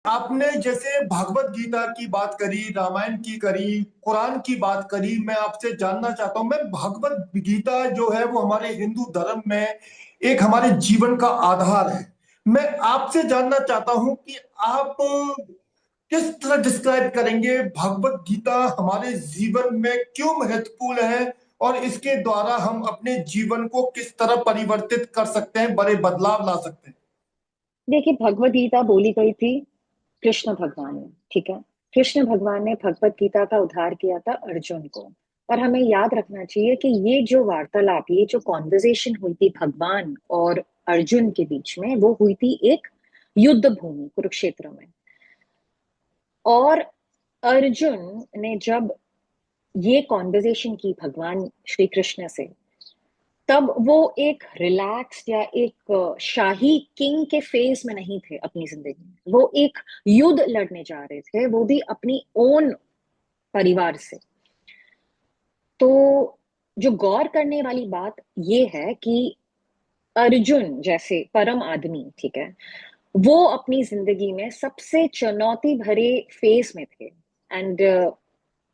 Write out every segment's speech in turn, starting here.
आपने जैसे भागवत गीता की बात करी, रामायण की करी, कुरान की बात करी। मैं आपसे जानना चाहता हूं, मैं भागवत गीता जो है वो हमारे हिंदू धर्म में एक हमारे जीवन का आधार है। मैं आपसे जानना चाहता हूं कि आप किस तरह डिस्क्राइब करेंगे भागवत गीता हमारे जीवन में क्यों महत्वपूर्ण है, और इसके द्वारा हम अपने जीवन को किस तरह परिवर्तित कर सकते हैं, बड़े बदलाव ला सकते हैं। देखिए, भगवत गीता बोली गई थी कृष्ण भगवान ने। ठीक है। कृष्ण भगवान ने भगवत गीता का उद्धार किया था अर्जुन को। और हमें याद रखना चाहिए कि ये जो वार्तालाप, ये जो कॉन्वर्जेशन हुई थी भगवान और अर्जुन के बीच में, वो हुई थी एक युद्ध भूमि कुरुक्षेत्र में। और अर्जुन ने जब ये कॉन्वर्जेशन की भगवान श्री कृष्ण से, तब वो एक रिलैक्स या एक शाही किंग के फेज में नहीं थे अपनी जिंदगी में। वो एक युद्ध लड़ने जा रहे थे, वो भी अपनी ओन परिवार से। तो जो गौर करने वाली बात ये है कि अर्जुन जैसे परम आदमी, ठीक है, वो अपनी जिंदगी में सबसे चुनौती भरे फेज में थे। एंड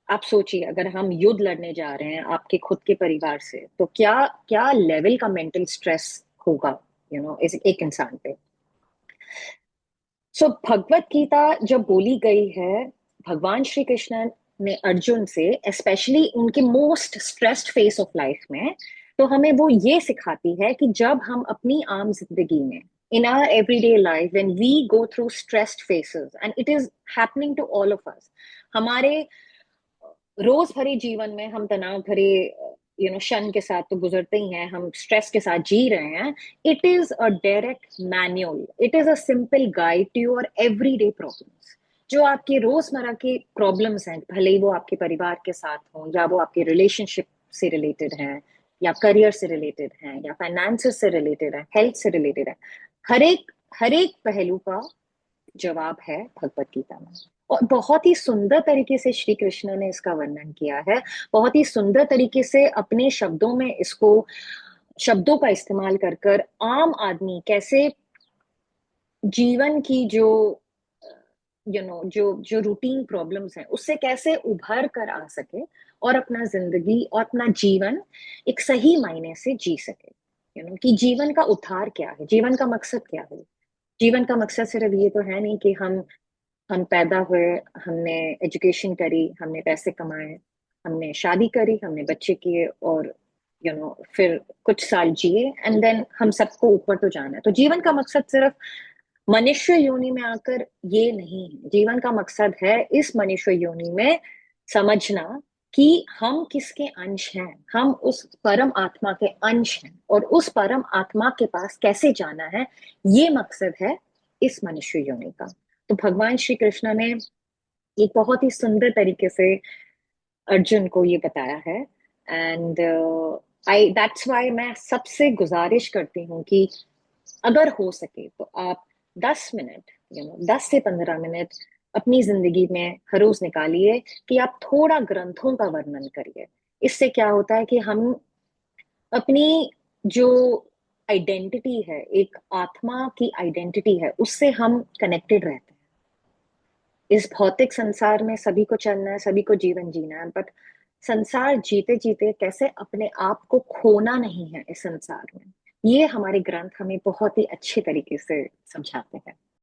आप सोचिए, अगर हम युद्ध लड़ने जा रहे हैं आपके खुद के परिवार से, तो क्या क्या लेवल का मेंटल स्ट्रेस होगा, इस एक इंसान पे। सो भगवत गीता जब बोली गई है भगवान श्री कृष्ण ने अर्जुन से, स्पेशली उनके most stressed face of life में, तो हमें वो ये सिखाती है कि जब हम अपनी आम जिंदगी में, in our everyday life, when we go through stressed phases, and it is happening to all of us, हमारे रोज भरे जीवन में हम तनाव भरे क्षण के साथ तो गुजरते ही हैं, हम स्ट्रेस के साथ जी रहे हैं। It is a direct manual, it is a simple guide to your everyday problems. जो आपके रोजमर्रा के प्रॉब्लम्स हैं, भले ही वो आपके परिवार के साथ हों, या वो आपके रिलेशनशिप से रिलेटेड हैं, या करियर से रिलेटेड हैं, या फाइनेंसेस से रिलेटेड है, हेल्थ से रिलेटेड है, हर एक पहलू का जवाब है भगवत गीता में। और बहुत ही सुंदर तरीके से श्री कृष्ण ने इसका वर्णन किया है। बहुत ही सुंदर तरीके से अपने शब्दों में इसको, शब्दों का इस्तेमाल कर कर आम आदमी कैसे जीवन की जो जो जो रूटीन प्रॉब्लम्स हैं उससे कैसे उभर कर आ सके, और अपना जिंदगी और अपना जीवन एक सही मायने से जी सके। कि जीवन का उद्धार क्या है, जीवन का मकसद क्या है। जीवन का मकसद सिर्फ ये तो है नहीं कि हम पैदा हुए, हमने एजुकेशन करी, हमने पैसे कमाए, हमने शादी करी, हमने बच्चे किए, और फिर कुछ साल जिए, एंड देन हम सबको ऊपर तो जाना है। तो जीवन का मकसद सिर्फ मनुष्य योनि में आकर ये नहीं है। जीवन का मकसद है इस मनुष्य योनि में समझना कि हम किसके अंश हैं, हम उस परम आत्मा के अंश हैं, और उस परम आत्मा के पास कैसे जाना है, ये मकसद है इस मनुष्य योनि का। तो भगवान श्री कृष्ण ने एक बहुत ही सुंदर तरीके से अर्जुन को ये बताया है। एंड आई दैट्स वाई मैं सबसे गुजारिश करती हूँ कि अगर हो सके तो आप 10 मिनट, 10 से 15 मिनट अपनी जिंदगी में हर रोज निकालिए कि आप थोड़ा ग्रंथों का वर्णन करिए। इससे क्या होता है कि हम अपनी जो आइडेंटिटी है, एक आत्मा की आइडेंटिटी है, उससे हम कनेक्टेड रहते हैं। इस भौतिक संसार में सभी को चलना है, सभी को जीवन जीना है, बट संसार जीते जीते कैसे अपने आप को खोना नहीं है इस संसार में, ये हमारे ग्रंथ हमें बहुत ही अच्छे तरीके से समझाते हैं।